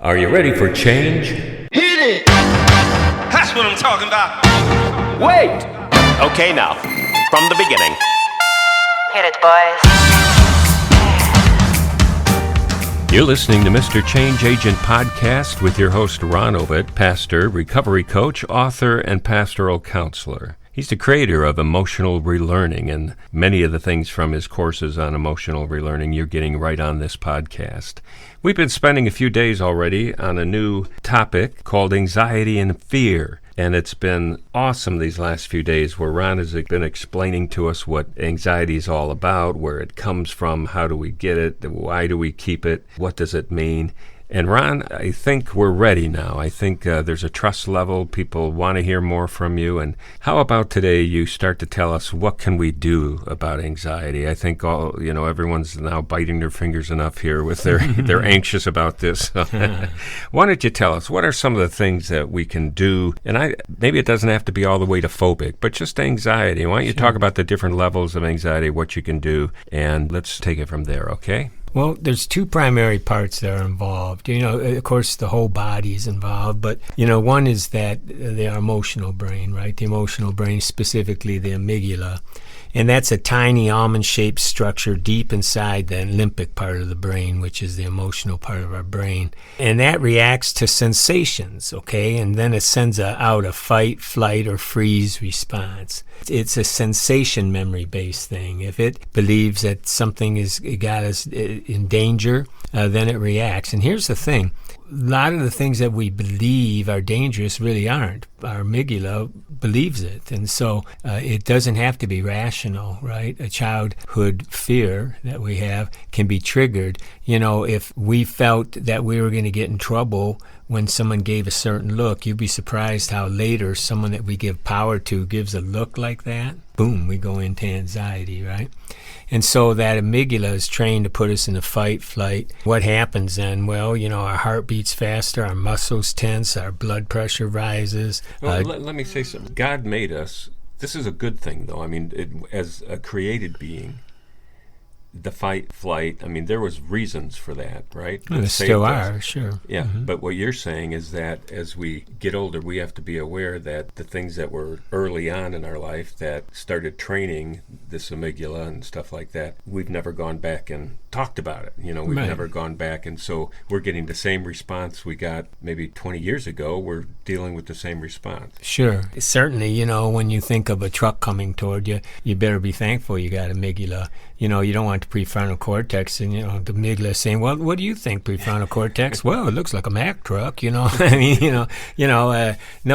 Are you ready for change? Hit it! That's what I'm talking about. Wait! Okay, now, from the beginning. Hit it, boys. You're listening to Mr. Change Agent Podcast with your host, Ron Ovitt, pastor, recovery coach, author, and pastoral counselor. He's the creator of Emotional Relearning, and many of the things from his courses on emotional relearning you're getting right on this podcast. We've been spending a few days already on a new topic called anxiety and fear. And it's been awesome these last few days where Ron has been explaining to us what anxiety is all about, where it comes from, how do we get it, why do we keep it, what does it mean. And Ron, I think we're ready now. I think there's a trust level. People want to hear more from you. And how about today you start to tell us what can we do about anxiety? I think everyone's now biting their fingers enough here with they're anxious about this. Why don't you tell us what are some of the things that we can do? And maybe it doesn't have to be all the way to phobic, but just anxiety. Why don't you talk about the different levels of anxiety, what you can do, and let's take it from there, okay? Well, there's two primary parts that are involved. Of course, the whole body is involved, but, one is that the emotional brain, right? The emotional brain, specifically the amygdala. And that's a tiny almond-shaped structure deep inside the limbic part of the brain, which is the emotional part of our brain. And that reacts to sensations, okay? And then it sends out a fight, flight, or freeze response. It's a sensation memory-based thing. If it believes that something got us in danger, then it reacts. And here's the thing. A lot of the things that we believe are dangerous really aren't. Our amygdala believes it. And so it doesn't have to be rational, right? A childhood fear that we have can be triggered. If we felt that we were going to get in trouble when someone gave a certain look, you'd be surprised how later someone that we give power to gives a look like that. Boom, we go into anxiety, right? And so that amygdala is trained to put us in a fight, flight. What happens then? Well, our heart beats faster, our muscles tense, our blood pressure rises. Well, let me say something. God made us. This is a good thing, though. I mean, as a created being, the fight, flight, there was reasons for that, right? There still are, sure. Yeah, But what you're saying is that as we get older, we have to be aware that the things that were early on in our life that started training this amygdala and stuff like that, we've never gone back and talked about it. We've Right. never gone back, and so we're getting the same response we got maybe 20 years ago. We're dealing with the same response. Sure. Certainly, when you think of a truck coming toward you, you better be thankful you got amygdala. You don't want the prefrontal cortex and, the amygdala saying, well, what do you think, prefrontal cortex? Well, it looks like a Mack truck, No,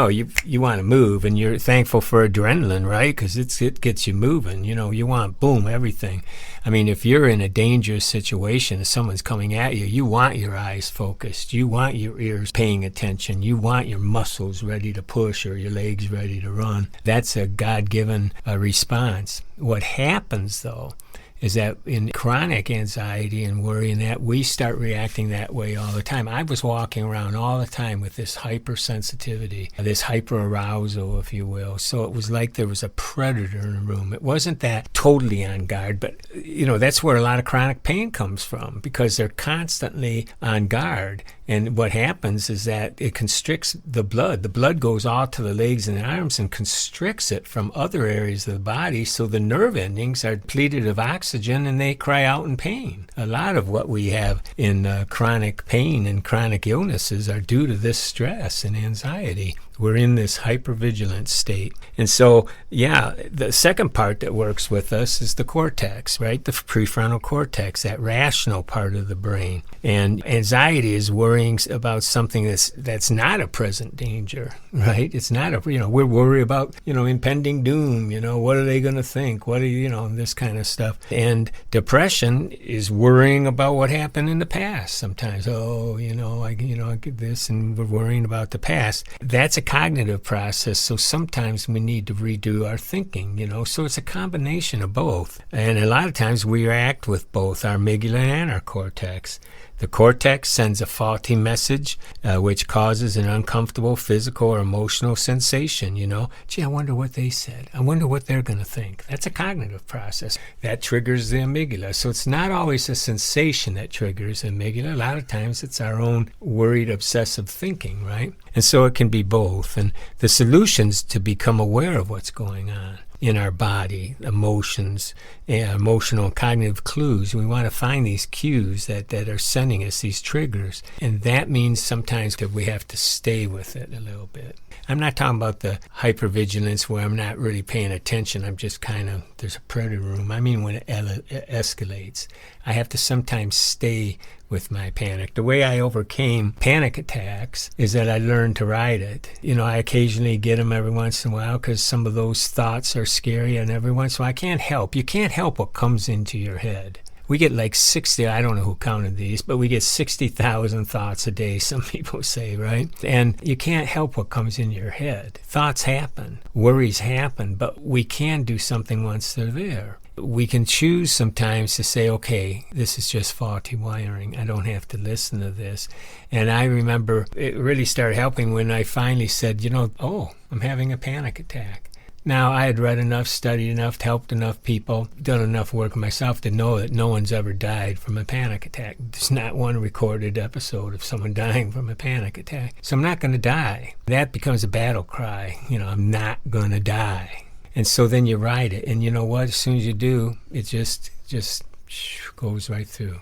you want to move, and you're thankful for adrenaline, right? Because it gets you moving. You want, boom, everything. If you're in a dangerous situation, if someone's coming at you, you want your eyes focused. You want your ears paying attention. You want your muscles ready to push or your legs ready to run. That's a God-given response. What happens, though, is that in chronic anxiety and worry and that, we start reacting that way all the time. I was walking around all the time with this hypersensitivity, this hyperarousal, if you will. So it was like there was a predator in the room. It wasn't that totally on guard, but, that's where a lot of chronic pain comes from, because they're constantly on guard. And what happens is that it constricts the blood. The blood goes all to the legs and the arms and constricts it from other areas of the body, so the nerve endings are depleted of oxygen and they cry out in pain. A lot of what we have in chronic pain and chronic illnesses are due to this stress and anxiety. We're in this hypervigilant state. And so, the second part that works with us is the cortex, right? The prefrontal cortex, that rational part of the brain. And anxiety is worrying about something that's not a present danger, right? It's not we're worried about, impending doom, what are they going to think? What are, this kind of stuff. And depression is worrying about what happened in the past sometimes. I get this, and we're worrying about the past. That's a cognitive process, so sometimes we need to redo our thinking, so it's a combination of both. And a lot of times we react with both our amygdala and our cortex. The cortex sends a faulty message, which causes an uncomfortable physical or emotional sensation, Gee, I wonder what they said. I wonder what they're going to think. That's a cognitive process. That triggers the amygdala. So it's not always a sensation that triggers the amygdala. A lot of times it's our own worried, obsessive thinking, right? And so it can be both. And the solution's to become aware of what's going on in our body, emotions, emotional and cognitive clues. We want to find these cues that are sending us these triggers. And that means sometimes that we have to stay with it a little bit. I'm not talking about the hypervigilance where I'm not really paying attention. I'm just there's a predator room. I mean when it escalates. I have to sometimes stay with my panic. The way I overcame panic attacks is that I learned to ride it. I occasionally get them every once in a while because some of those thoughts are scary, and every once in a while you can't help what comes into your head. We get like 60, I don't know who counted these, but we get 60,000 thoughts a day, some people say, right? And you can't help what comes in your head. Thoughts happen, worries happen, but we can do something once they're there. We can choose sometimes to say, okay, this is just faulty wiring. I don't have to listen to this. And I remember it really started helping when I finally said, I'm having a panic attack. Now, I had read enough, studied enough, helped enough people, done enough work myself to know that no one's ever died from a panic attack. There's not one recorded episode of someone dying from a panic attack. So I'm not going to die. That becomes a battle cry. I'm not going to die. And so then you ride it. And you know what? As soon as you do, it just goes right through.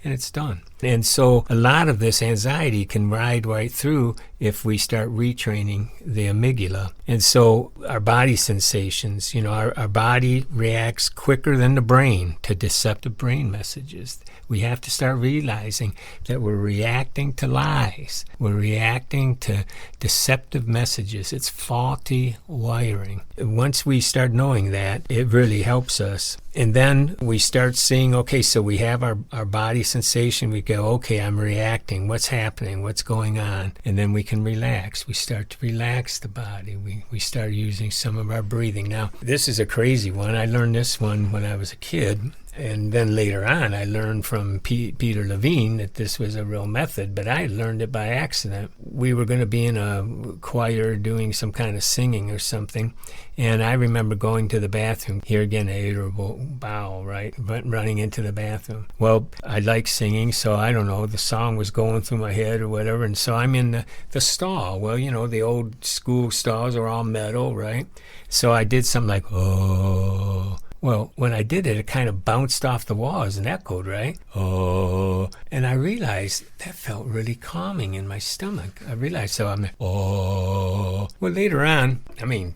And it's done. And so a lot of this anxiety can ride right through if we start retraining the amygdala. And so our body sensations, our body reacts quicker than the brain to deceptive brain messages. We have to start realizing that we're reacting to lies. We're reacting to deceptive messages. It's faulty wiring. Once we start knowing that, it really helps us. And then we start seeing, okay, so we have our body sensation. We go, okay, I'm reacting. What's happening? What's going on? And then we can relax. We start to relax the body. We start using some of our breathing. Now, this is a crazy one. I learned this one when I was a kid. And then later on, I learned from Peter Levine that this was a real method, but I learned it by accident. We were going to be in a choir doing some kind of singing or something, and I remember going to the bathroom. Here again, irritable bowel, right? Running into the bathroom. Well, I like singing, so I don't know, the song was going through my head or whatever, and so I'm in the stall. Well, the old school stalls are all metal, right? So I did something like, oh. Well, when I did it, it kind of bounced off the walls and echoed, right? Oh. And I realized that felt really calming in my stomach. I realized, so I'm like, oh. Well, later on,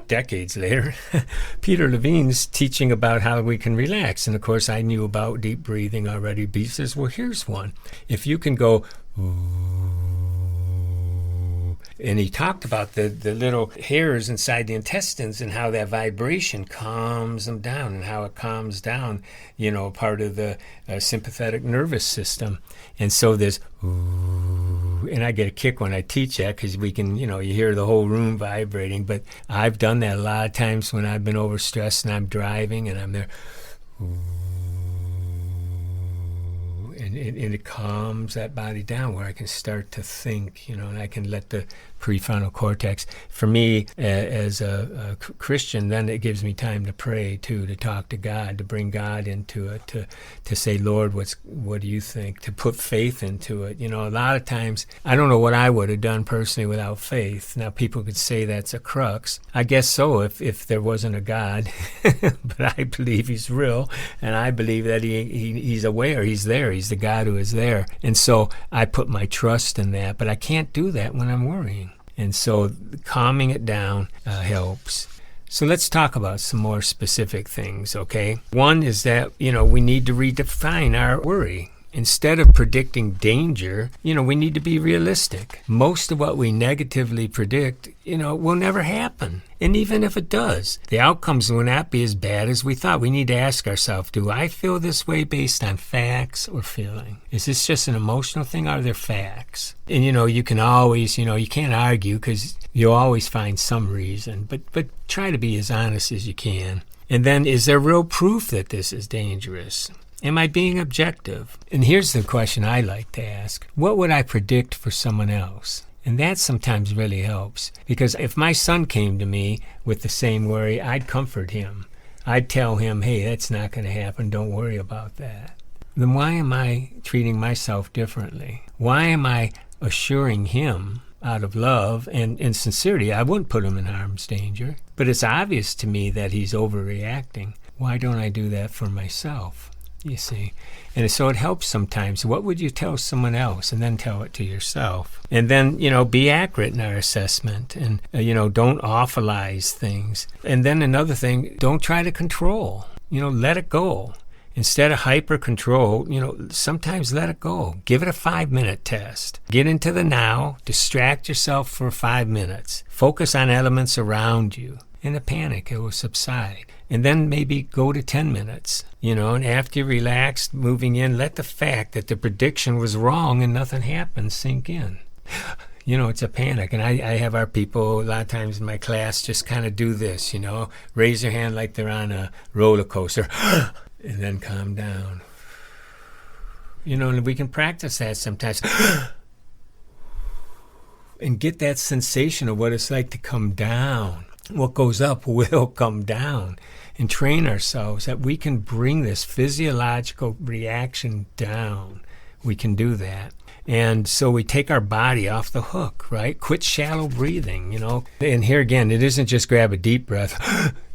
decades later, Peter Levine's teaching about how we can relax. And of course, I knew about deep breathing already. He says, well, here's one. If you can go, and he talked about the little hairs inside the intestines and how that vibration calms them down and how it calms down, part of the sympathetic nervous system. And so there's, and I get a kick when I teach that because we can, you hear the whole room vibrating. But I've done that a lot of times when I've been overstressed and I'm driving and I'm there. And it calms that body down where I can start to think, and I can let the prefrontal cortex. For me, as a Christian, then it gives me time to pray too, to talk to God, to bring God into it, to say, Lord, what do you think? To put faith into it. A lot of times, I don't know what I would have done personally without faith. Now, people could say that's a crux. I guess so, if there wasn't a God. But I believe He's real, and I believe that He's aware, He's there, He's the God who is there. And so I put my trust in that, but I can't do that when I'm worrying. And so calming it down helps. So let's talk about some more specific things, okay? One is that, we need to redefine our worry. Instead of predicting danger, we need to be realistic. Most of what we negatively predict, will never happen. And even if it does, the outcomes will not be as bad as we thought. We need to ask ourselves, do I feel this way based on facts or feeling? Is this just an emotional thing? Are there facts? And, you can always, you can't argue because you'll always find some reason, but try to be as honest as you can. And then, is there real proof that this is dangerous? Am I being objective? And here's the question I like to ask. What would I predict for someone else? And that sometimes really helps, because if my son came to me with the same worry, I'd comfort him. I'd tell him, hey, that's not going to happen. Don't worry about that. Then why am I treating myself differently? Why am I assuring him out of love and sincerity? I wouldn't put him in harm's danger, but it's obvious to me that he's overreacting. Why don't I do that for myself? You see? And so it helps sometimes. What would you tell someone else? And then tell it to yourself. And then, be accurate in our assessment. And, don't awfulize things. And then another thing, don't try to control. Let it go. Instead of hyper control, sometimes let it go. Give it a 5-minute test. Get into the now. Distract yourself for 5 minutes. Focus on elements around you. In a panic, it will subside. And then maybe go to 10 minutes, and after you're relaxed, moving in, let the fact that the prediction was wrong and nothing happened sink in. It's a panic. And I have our people a lot of times in my class just kind of do this, raise their hand like they're on a roller coaster and then calm down. And we can practice that sometimes. And get that sensation of what it's like to come down. What goes up will come down, and train ourselves that we can bring this physiological reaction down. We can do that. And so we take our body off the hook, right? Quit shallow breathing, And here again, it isn't just grab a deep breath.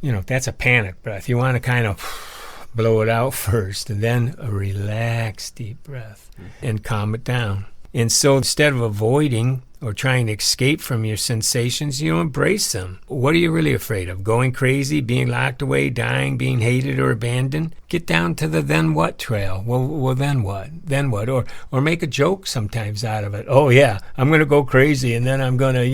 That's a panic breath. You want to kind of blow it out first, and then a relaxed deep breath and calm it down. And so instead of avoiding or trying to escape from your sensations, embrace them. What are you really afraid of? Going crazy, being locked away, dying, being hated or abandoned? Get down to the then what trail. Well, then what? Then what? Or make a joke sometimes out of it. Oh, yeah, I'm going to go crazy, and then I'm going to,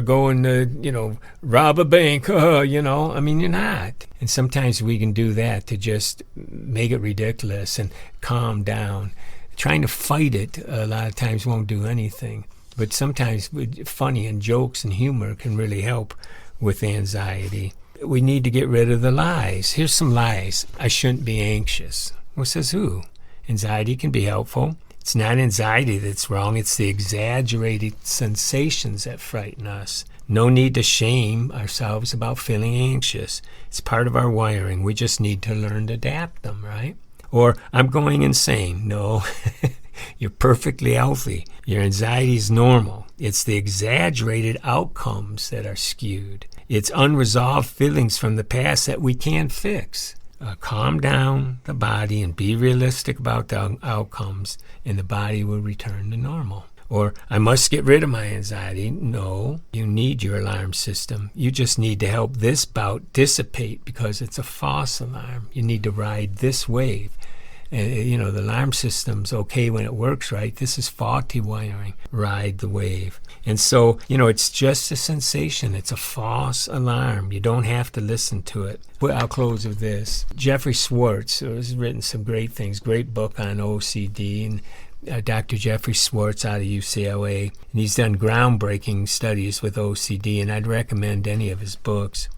go and, rob a bank. You're not. And sometimes we can do that to just make it ridiculous and calm down. Trying to fight it a lot of times won't do anything. But sometimes funny and jokes and humor can really help with anxiety. We need to get rid of the lies. Here's some lies. I shouldn't be anxious. Well, says who? Anxiety can be helpful. It's not anxiety that's wrong. It's the exaggerated sensations that frighten us. No need to shame ourselves about feeling anxious. It's part of our wiring. We just need to learn to adapt them, right? Or, I'm going insane. No, you're perfectly healthy. Your anxiety is normal. It's the exaggerated outcomes that are skewed. It's unresolved feelings from the past that we can't fix. Calm down the body and be realistic about the outcomes, and the body will return to normal. Or, I must get rid of my anxiety. No, you need your alarm system. You just need to help this bout dissipate because it's a false alarm. You need to ride this wave. The alarm system's okay when it works right. This is faulty wiring. Ride the wave. And so, it's just a sensation. It's a false alarm. You don't have to listen to it. Well, I'll close with this. Jeffrey Schwartz has written some great things, great book on OCD, and Dr. Jeffrey Schwartz out of UCLA, and he's done groundbreaking studies with OCD, and I'd recommend any of his books.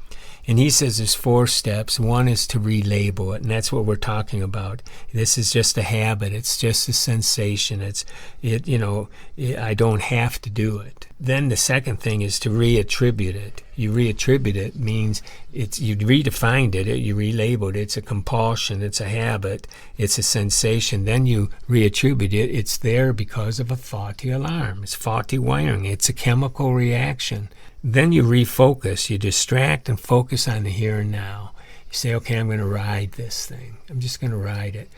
And he says there's 4 steps. One is to relabel it, and that's what we're talking about. This is just a habit. It's just a sensation. I don't have to do it. Then the second thing is to reattribute it. You reattribute it means you redefined it, you relabeled it. It's a compulsion, it's a habit, it's a sensation. Then you reattribute it. It's there because of a faulty alarm. It's faulty wiring. It's a chemical reaction. Then you refocus. You distract and focus on the here and now. You say, okay, I'm going to ride this thing. I'm just going to ride it.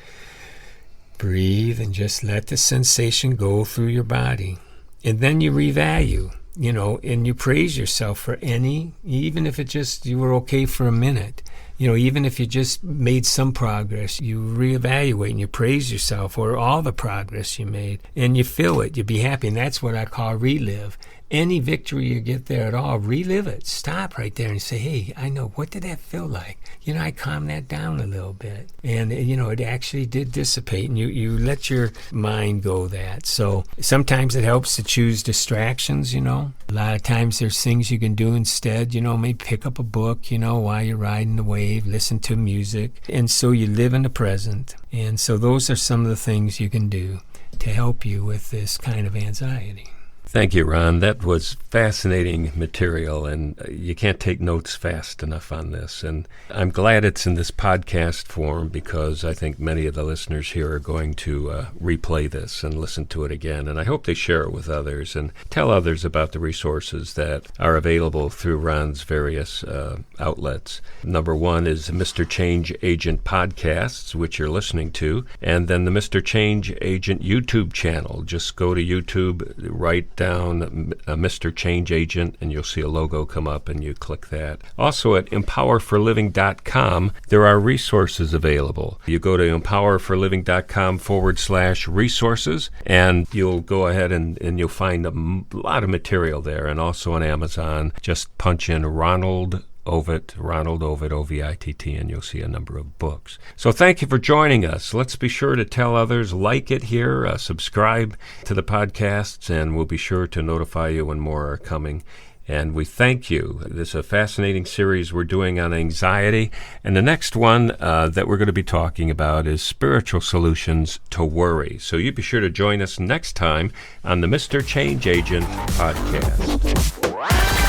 Breathe and just let the sensation go through your body. And then you revalue, and you praise yourself for even if you were okay for a minute. Even if you just made some progress, you reevaluate and you praise yourself for all the progress you made. And you feel it. You be happy. And that's what I call relive. Any victory you get there at all, relive it. Stop right there and say, hey, I know. What did that feel like? I calmed that down a little bit. And, it actually did dissipate. And you let your mind go that. So sometimes it helps to choose distractions, A lot of times there's things you can do instead. Maybe pick up a book, while you're riding the wave. meditate, listen to music, and so you live in the present. And so those are some of the things you can do to help you with this kind of anxiety. Thank you, Ron. That was fascinating material, and you can't take notes fast enough on this. And I'm glad it's in this podcast form because I think many of the listeners here are going to replay this and listen to it again. And I hope they share it with others and tell others about the resources that are available through Ron's various outlets. Number one is Mr. Change Agent podcasts, which you're listening to, and then the Mr. Change Agent YouTube channel. Just go to YouTube, write down Mr. Change Agent, and you'll see a logo come up, and you click that. Also at empowerforliving.com, there are resources available. You go to empowerforliving.com/resources, and you'll go ahead and you'll find a lot of material there. And also on Amazon, just punch in Ronald Ovitt, Ovitt, and you'll see a number of books. So thank you for joining us. Let's be sure to tell others, like it here, subscribe to the podcasts, and we'll be sure to notify you when more are coming. And we thank you. This is a fascinating series we're doing on anxiety. And the next one that we're going to be talking about is spiritual solutions to worry. So you be sure to join us next time on the Mr. Change Agent podcast.